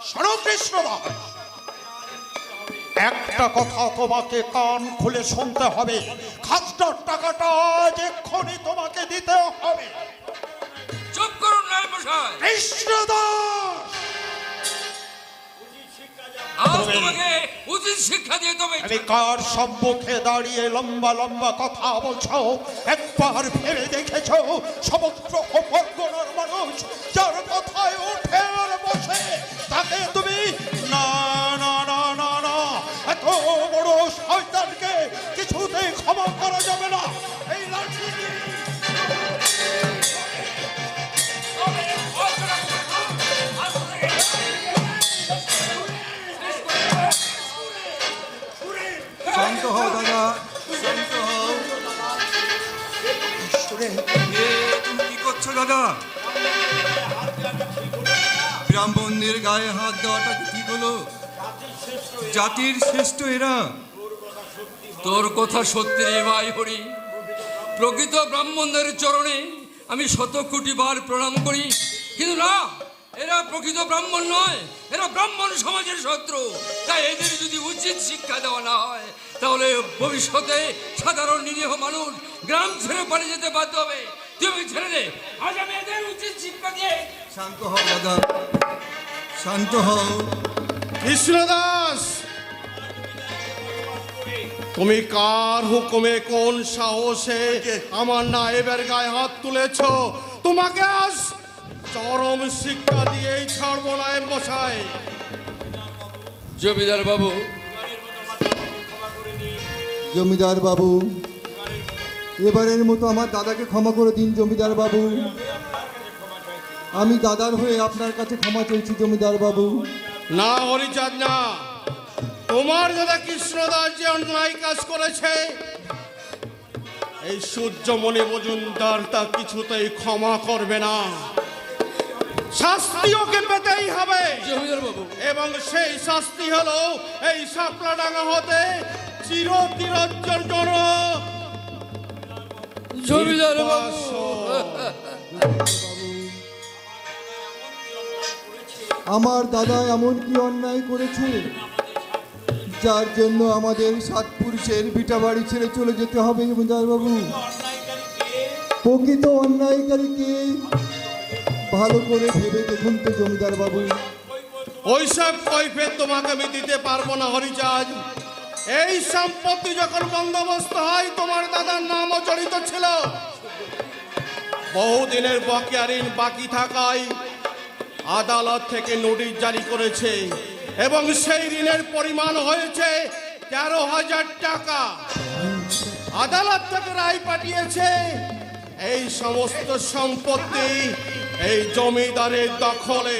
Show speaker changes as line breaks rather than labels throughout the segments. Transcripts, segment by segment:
শোনো কৃষ্ণদাস, একটা কথা তোমাকে কান খুলে শুনতে হবে। খাজনার টাকাটা এক্ষুনি তোমাকে দিতে হবে।
চুপ করুন নায়েব মশাই।
কৃষ্ণদাস,
আজ তোমাকে উচিত শিক্ষা দিয়ে তবে
আমি কার সম্মুখে দাঁড়িয়ে লম্বা লম্বা কথা বলছো? একবার ভেবে দেখেছো সমগ্র অপরগণার মানুষ যার কথায় ওঠে আর বসে তাকে তুমি না না না না না এত বড় শয়তানকে কিছুতেই ক্ষমা করা যাবে না। এই লাঠি
শান্ত হও দাদা, শান্ত হও। তুমি কি করছো দাদা? ব্রাহ্মণদের গায়ে হাত দেওয়াটা কি হলো? জাতির শ্রেষ্ঠ এরা।
তোর কথা সত্যি রে ভাই হরি। প্রকৃত ব্রাহ্মণদের চরণে আমি 100 কোটি বার প্রণাম করি, কিন্তু না, এরা প্রকৃত ব্রাহ্মণ নয়, এরা ব্রাহ্মণ সমাজের শত্রু। তাই এদের যদি উচিত শিক্ষা দেওয়া না হয় তাহলে ভবিষ্যতে সাধারণ নিরীহ মানুষ গ্রাম ছেড়ে পালিয়ে যেতে বাধ্য হবে। তুমি ছেড়ে দে, আজ আমি এদের উচিত শিক্ষা দিয়ে।
শান্ত হও দাদা, শান্ত হও।
কৃষ্ণদাস, তুমি কার হুকুমে কোন সাহসে আমার নায়েবের গায়ে হাত তুলেছ? তোমাকে আজ চরম শিক্ষা দিয়েই ছাড়বো নায়েব মশাই।
জমিদার বাবু,
জমিদার বাবু, এবারের মতো আমার দাদাকে ক্ষমা করে দিন জমিদার বাবু। আমি দাদার হয়ে আপনার কাছে ক্ষমা চাইছি জমিদার বাবু।
না হরিচাঁদ না, তোমার দাদা কৃষ্ণদাস যে অন্যায় কাজ করেছে এই সূর্যমণি মজুমদার তা কিছুতেই ক্ষমা করবে না। শাস্তি ওকে পেতেই হবে
জমিদার বাবু,
এবং সেই শাস্তি হলো এই শাপলাডাঙ্গা হতে চিরতিরঞ্জন জন্য
জমিদার বাবু।
আমার দাদা এমন কি অন্যায় করেছে যার জন্য আমাদের 7 পুরুষের ভিটা বাড়ি ছেড়ে চলে যেতে হবে জমিদার বাবু? প্রকৃত অন্যায়কারীকে ভালো করে ভেবে দেখুন তো জমিদার বাবু।
ওইসব কৈফিয়ত তোমাকে আমি দিতে পারবো না হরিচাঁদ। এই সম্পত্তি যখন বন্দোবস্ত হয় তোমার দাদার নামও জড়িত ছিল। বহুদিনের বকেয়া ঋণ বাকি থাকায় আদালত থেকে নোটিশ জারি করেছে এবং সেই ঋণের পরিমাণ হয়েছে 13,000 টাকা। আদালত থেকে রায় পাঠিয়েছে এই সমস্ত সম্পত্তি এই জমিদারের দখলে।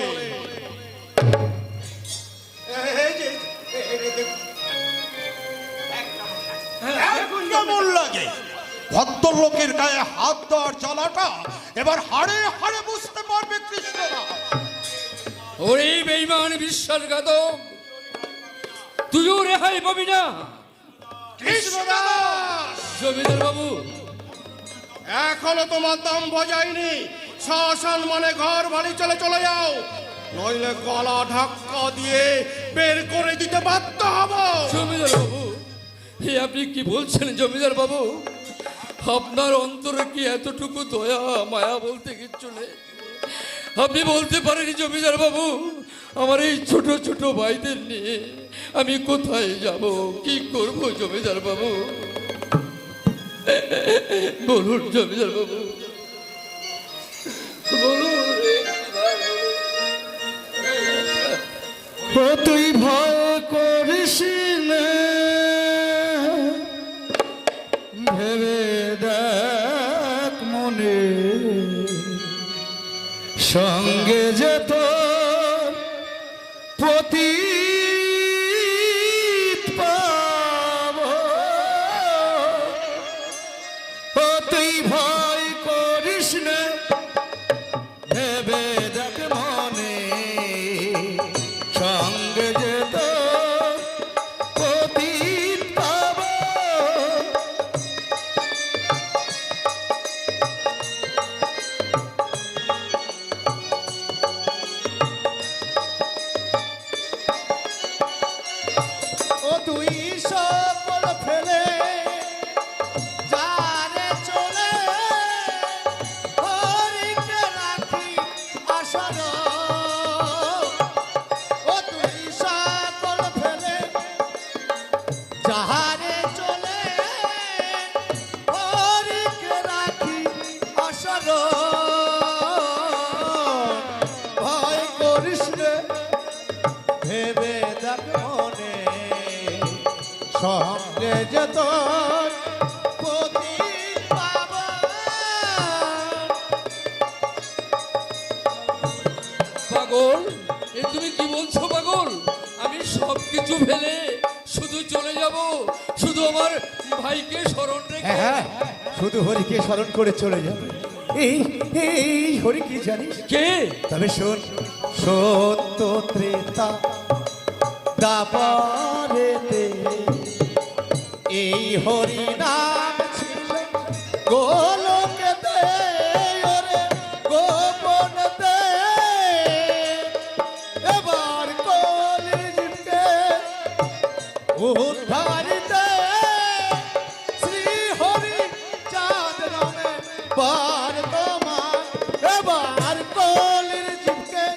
কেমন লাগে ভদ্রলোকের গায়ে হাত দেওয়ার জ্বালাটা এবার হাড়ে হাড়ে বুঝতে পারবে কৃষ্ণদাস।
ওরে বেঈমান বিশ্বাসঘাতক, তুইও রেহাই পাবি না।
কৃষ্ণদাস,
জমিদার বাবু,
এখনো তোমার দাম বজায়নি। শ্মশান মানে ঘর বাড়ি চলে চলে যাও, নইলে গলা ধাক্কা দিয়ে বের করে দিতে বাধ্য হব।
জমিদার বাবু, হে আপনি কি বলছেন জমিদার বাবু? আপনার অন্তরে কি এতটুকু দয়া মায়া বলতে কিচ্ছু নেই? আপনি বলতে পারেন জমিদার বাবু, আমার এই ছোট ছোট ভাইদের নিয়ে আমি কোথায় যাব, কি করব জমিদার বাবু? বলুন জমিদার বাবু, বলুন।
তুই ভয় করিস না, ভেবে দেখ মনে, সঙ্গে যেত পতিত পাবো। তুই ভয় করিস না, ভেবে দেখ মনে, সঙ্গে যেত পতিত পাবো। করিস নে ভেবে দেখ মনে সঙ্গে যে তোর পতিত পাবন।
পাগল, এ তুমি কি বলছো পাগল? আমি সব কিছু ফেলে শুধু চলে যাব, শুধু আমার ভাইকে স্মরণ রেখে?
হ্যাঁ, শুধু হরিকে স্মরণ করে চলে যাবে। এই এই হরি কি জানিস?
কে?
তবে শোন, সত্য ত্রেতা দাপরেতে এই হরি নাম ছিল গোলকেতে ওরে গোপনেতে। এবার কলিযুগে উদ্ধারিতে শ্রী হরি চাঁদ নামে বর্তমান। এবার কলির যুগে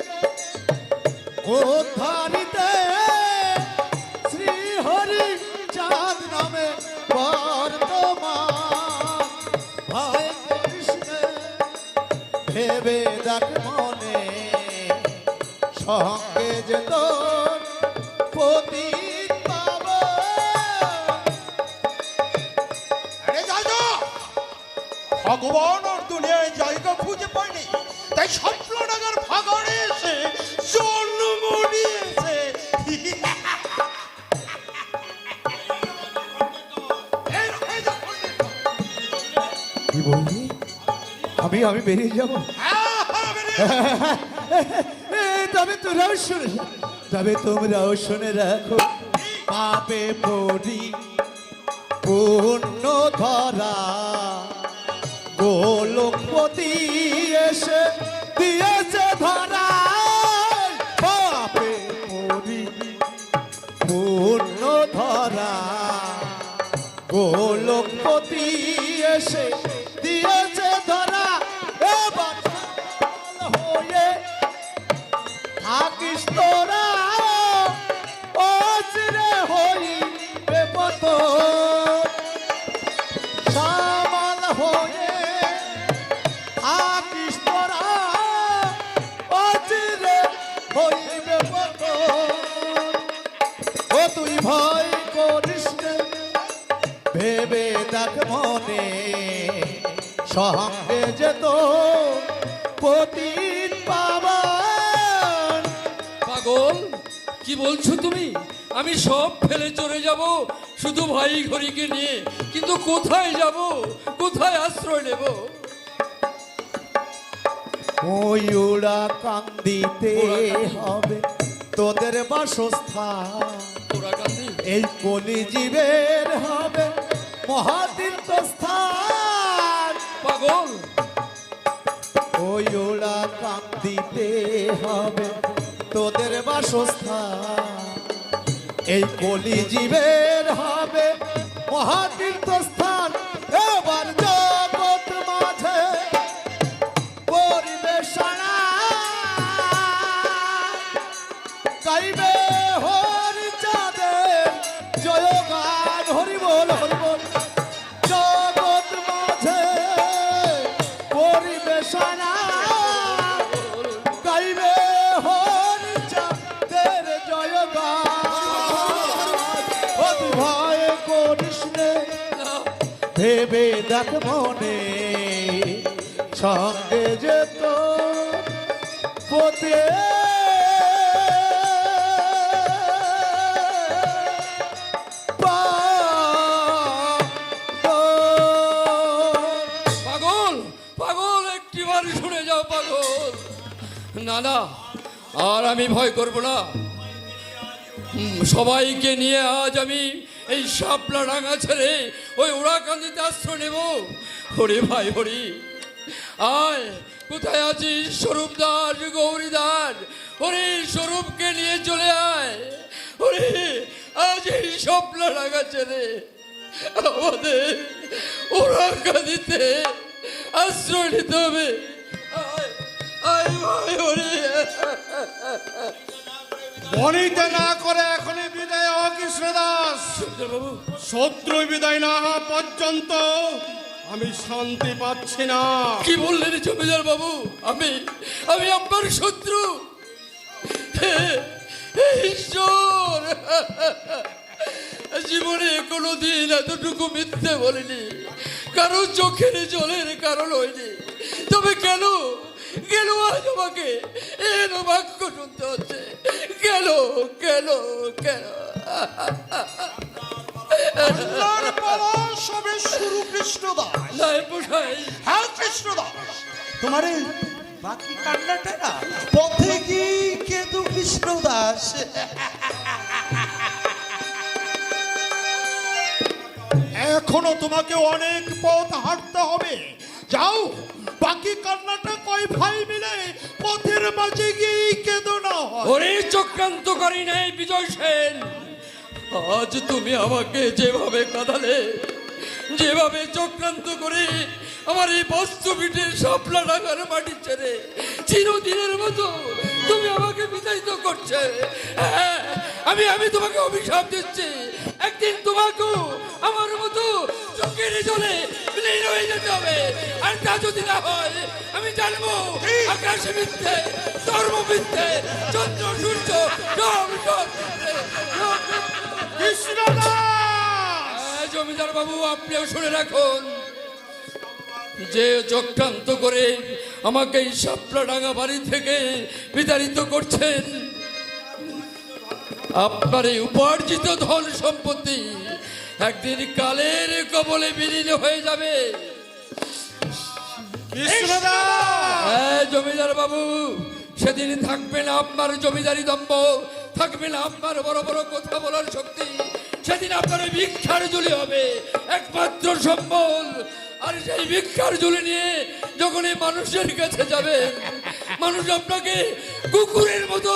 উদ্ধারিতে শ্রী হরি চাঁদ নামে বর্তমান। ভয় করিস নে ভেবে দেখ মনে সঙ্গে যে তোর পতিত পাবন।
আরে যাই না, ভগবান আর দুনিয়ায় জায়গা খুঁজে পায়নি, তাই স্বপ্নডাঙ্গার ভাগাড়ে এসে জন্ম নিয়েছে।
কি বললি? আমি বেরিয়ে যাবো? তবে তোমরাও শুনে, তবে তোমরাও শুনে রাখো, পাপে পড়ি পূর্ণ ধরা গোলকপতি এসে দিয়েছে ধরা। পাপে পড়ি পূর্ণ ধরা গোলকপতি এসে দিয়েছে ধরা। এবার হয়ে থাকিস তোরা অচিরে হইবে পতন। সামাল হয়ে থাকিস তোরা অচিরে হইবে পতন। ও তুই ভয় করিস নে ভেবে দেখ মনে সঙ্গে যেত পতিত পাবন।
পাগল, কি বলছো তুমি? আমি সব ফেলে চলে যাব শুধু ভাই ঘড়িকে নিয়ে, কিন্তু কোথায় যাব, কোথায় আশ্রয় নেব?
ময়ূরা কান্দিতে হবে তোদের বাসস্থান।
তোরা কান্দি?
এই কলিজীবের হবে মহাতীর্থস্থান।
পাগল,
ময়ূরা কান্দিতে হবে তোদের বাসস্থান। এই কলিজীবের হবে মহাতীর্থস্থান। এবার জগৎ মাঝে পরিবেশনা গাইবে হরি চাঁদের জয়গান। হরি বল হরি বল। জগৎ মাঝে পরিবেশনা গাইবে হরি চাঁদের জয়গান। অতি ভয় করিস নে ভেবে দেখ মনে সঙ্গে যেত পতে।
পাগল, পাগল, একটিবার শুনে যাও পাগল। না না, আর আমি ভয় করব না। সবাইকে নিয়ে আজ আমি এই শাপলা ডাঙা ছেড়ে ওই ওড়াকান্দিতে আশ্রয় নেব। হরি ভাই হরি, আয় কোথায় আছিস? স্বরূপ দাস, গৌরী দাস, হরি স্বরূপকে নিয়ে চলে আয়। হরি, আজ এই শাপলা ডাঙা ছেড়ে আমাদের ওড়াকান্দিতে আশ্রয় নিতে হবে। আয়, আয় ভাই হরি।
বনিতে না করে এখনই বিদায় হ কৃষ্ণ দাস।
বাবু,
শত্রু বিদায় না হওয়া পর্যন্ত আমি শান্তি পাচ্ছি না।
কি বললেন জমিদার বাবু? আমি আমি আপনার শত্রু? ঈশ্বর, জীবনে কোনোদিন এতটুকু মিথ্যে বলিনি, কারো চোখের জলের কারণ হয়নি। তবে কেন কেন আজ আমাকে এর বাক্য শুনতে হচ্ছে? কেন কেন কেন?
আল্লাহর পালা সবে শুরু কৃষ্ণদাস।
নাই পোষাই,
হ্যাঁ কৃষ্ণদাস, তোমার এই বাকি কান্নাটা না পথে কি কেতু কৃষ্ণদাস। এখনো তোমাকে অনেক পথ হাঁটতে হবে। যাও, বাকি কান্নাটা কয় ভাই মিলে পথের মাঝে গিয়ে কেঁদো না।
ওরে চক্রান্ত করি নাই বিজয় সেন, আজ তুমি আমাকে যেভাবে কাঁদালে, যেভাবে চক্রান্ত করে আমার এই বস্তু পিঠে শাপলা ডাঙার মাটি ছেড়ে চিরদিনের মতো তুমি আমাকে বিতাড়িত করছে। হ্যাঁ, আমি তোমাকে অভিশাপ দিচ্ছি, একদিন তোমাকেও আমার মতো চোখের জলে বিলীন হয়ে যেতে হবে। আর তা যদি না হয়, আমি জানবো আকাশে মিথ্যে, ধর্ম মিথ্যে, চন্দ্র সূর্য সব সব মিথ্যে, সব মিথ্যে। জমিদার বাবু, আপনিও শুনে রাখুন, যে চক্রান্ত করে আমাকে এই শাপলাডাঙ্গা বাড়ি থেকে বিতাড়িত করছেন, আপনার এই উপার্জিত ধন সম্পত্তি একদিন কালের কবলে বিলীন হয়ে যাবে। হ্যাঁ জমিদার বাবু, সেদিন থাকবে না আপনার জমিদারি দম্ভ, থাকবে না আপনার বড় বড় কথা বলার শক্তি। সেদিন আপনার ওই ভিক্ষার ঝুলি হবে একমাত্র সম্বল। আর সেই ভিক্ষার ঝুলি নিয়ে যখন এই মানুষের কাছে যাবেন, মানুষ আপনাকে কুকুরের মতো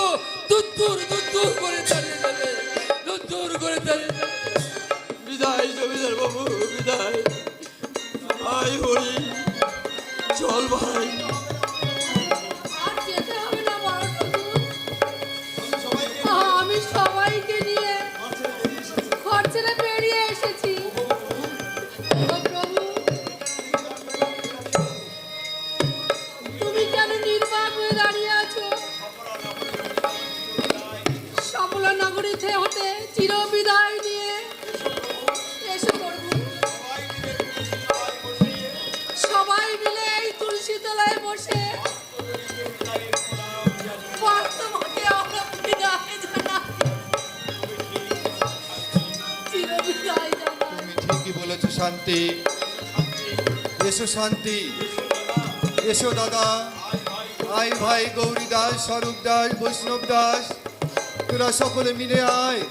দুধুর দুধুর করে তাড়িয়ে দেবে, দুধুর করে তাড়িয়ে দেবে। বিদায় জমিদার বাবু, বিদায়। ভাই হরি, চল ভাই।
আর যেতে হবে না বড় ঠাকুর। আমি সবাইকে নিয়ে ঘর ছেড়ে বেরিয়ে এসেছি। ও প্রভু, তুমি কেন নির্বাক হয়ে দাঁড়িয়ে আছো? শাপলা নগরী হতে চির বিদায় নিয়ে এসো প্রভু। সবাই মিলে এই তুলসী তলায় বসে বর্তমানে আমরা বিদায় জানাই, চির বিদায় জানাই।
তুমি ঠিকই বলেছো শান্তি। এসো শান্তি, এসো দাদা, আয় ভাই গৌরী দাস, স্বরূপ দাস, বৈষ্ণব দাস, তোরা সকলে মিলে আয়।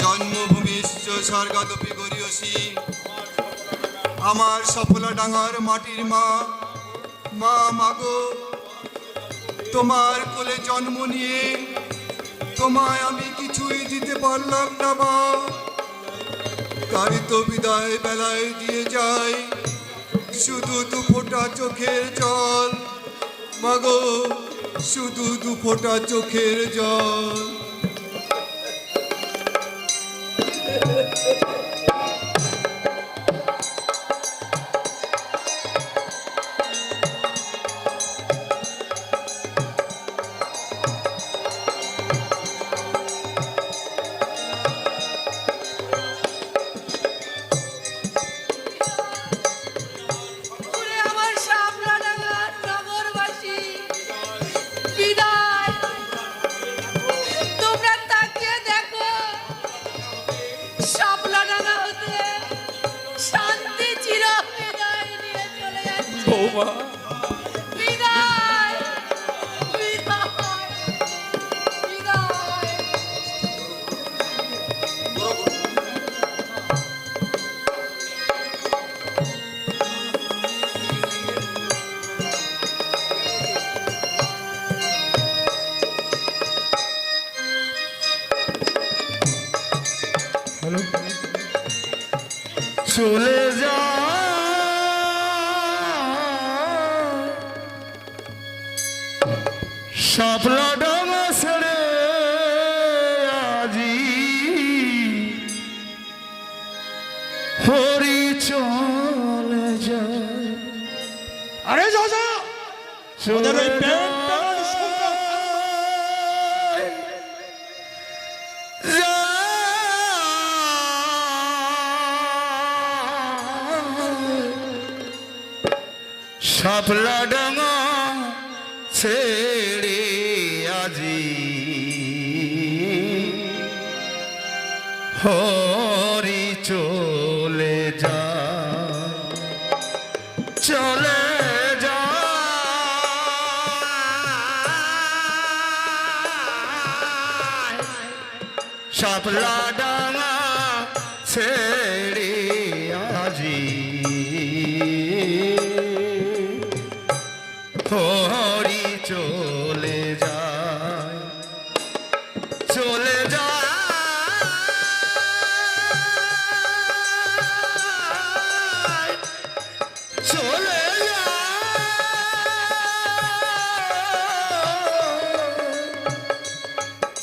জন্মভূমিশ্চ স্বর্গাদপি গরিয়সী, আমার সফলা ডাঙার মাটির মা, মা মাগো, তোমার কোলে জন্ম নিয়ে তোমায় আমি কিছুই দিতে পারলাম না মা। তাই তো বিদায় বেলায় দিয়ে যাই শুধু দু ফোঁটা চোখের জল, মাগো শুধু দু ফোঁটা চোখের জল।
ওরে আমার শাপলাডাঙ্গার নগরবাসী, বিদায়। তোমরা তাকিয়ে দেখো, শাপলাডাঙ্গা হতে শান্তি চির বিদায় নিয়ে চলে যাচ্ছে।
বৌমা,
বিদায়, বিদায়, বিদায়।
চলে যা শাপলা ডাঙা ছেড়ে আজি হরি চলে যায়।
আরে যা যা, ওদের ওই প্যান্ট প্যান্ট সুন্দর
শাপলা ডাঙা ছেড়ে আজি হরি চলে যায়, চলে যায়। শাপলা ডাঙা ছেড়ে আজি হরি চলে যায়, চলে যায়, চলে যায়,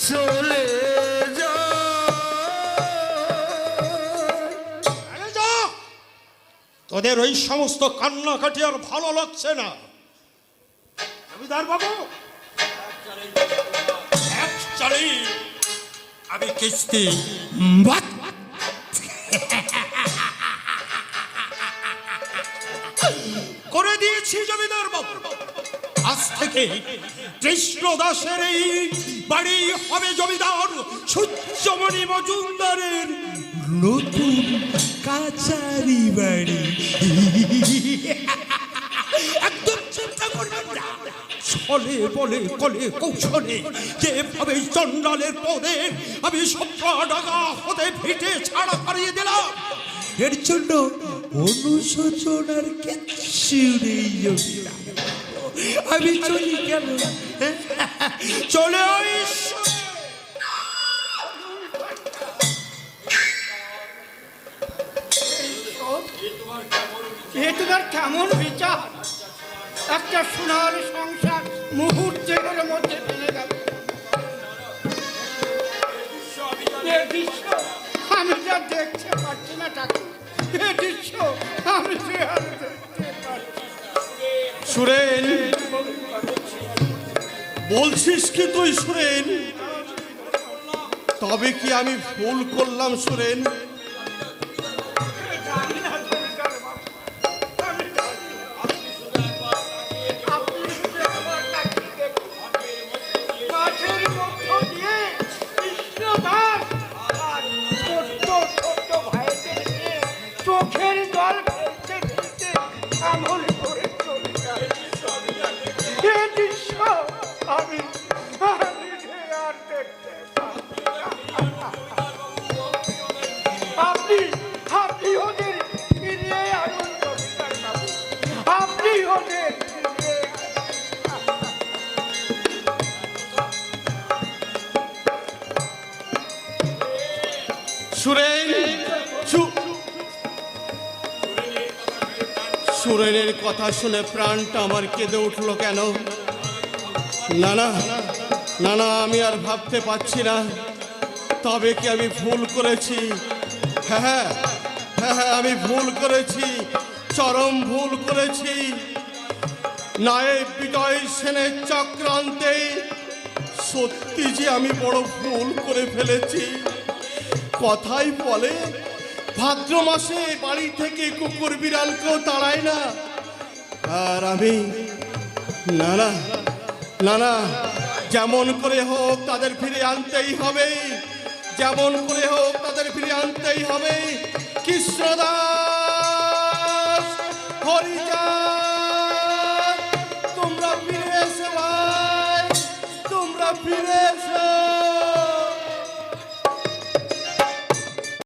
চলে
আরে যা, তোদের ওই সমস্ত কান্নাকাটি আর ভালো লাগছে না। জমিদার বাবু, Actually, আমি কিস্তি করে দিয়েছি জমিদার বাবু। আজ থেকে কৃষ্ণ দাসের এই বাড়ি হবে জমিদার সূর্যমণি মজুমদারের নতুন কাচারি বাড়ি। একদম চিন্তা করবেন না, ছলে বলে কলে কৌশলে যেভাবে চন্ডালের পদে আমি সপ্তাহডাঙ্গা হতে ভিটে ছাড়া পারিয়ে দিলাম, এর জন্য অনুশোচনার কিচ্ছু নেই জমিদার। আমি চলি কেন, চলে ওই
এ তোমার কেমন বিচার? একটা সোনার সংসার মুহূর্তের মধ্যে ফেলে গেল। এ দৃশ্য আমি যা দেখতে পাচ্ছি না ঠাকুর, এ দৃশ্য আমি যে আর দেখতে পাচ্ছি না।
সুরেন, বলছিস কি তুই সুরেন? তবে কি আমি ভুল করলাম সুরেন?
জানি না জমিদার বাবু, আমি জানি না। আপনি শুধু আমার কাছে দেখুন, মাঠের মধ্য দিয়ে কৃষ্ণদাস আর ছোট্ট ছোট্ট ভাইদের নিয়ে চোখের জল ফেলতে ফেলতে এমন করে চলে যায়। এ দৃশ্য আমি যে আর দেখতে পাচ্ছি না। আপনি ওদের ফিরিয়ে আনুন জমিদার বাবু, আপনি ওদের ফিরিয়ে
সুরেন, সুরেনের কথা শুনে প্রাণটা আমার কেঁদে উঠলো কেন? না না না না, আমি আর ভাবতে পারছি না। তবে কি আমি ভুল করেছি? হ্যাঁ হ্যাঁ হ্যাঁ হ্যাঁ, আমি ভুল করেছি, চরম ভুল করেছি। নায়েব বিজয় সেনের চক্রান্তে সত্যি যে আমি বড় ভুল করে ফেলেছি। কথাই বলে ভাদ্র মাসে বাড়ি থেকে কুকুর বিড়ালকেও তাড়ায় না, আর আমি না না না না, যেমন করে হোক তাদের ফিরে আনতেই হবে, যেমন করে হোক তাদের ফিরে আনতেই হবে। কৃষ্ণদাস, হরিচাঁদ, তোমরা ফিরে এসে ভাই, তোমরা ফিরে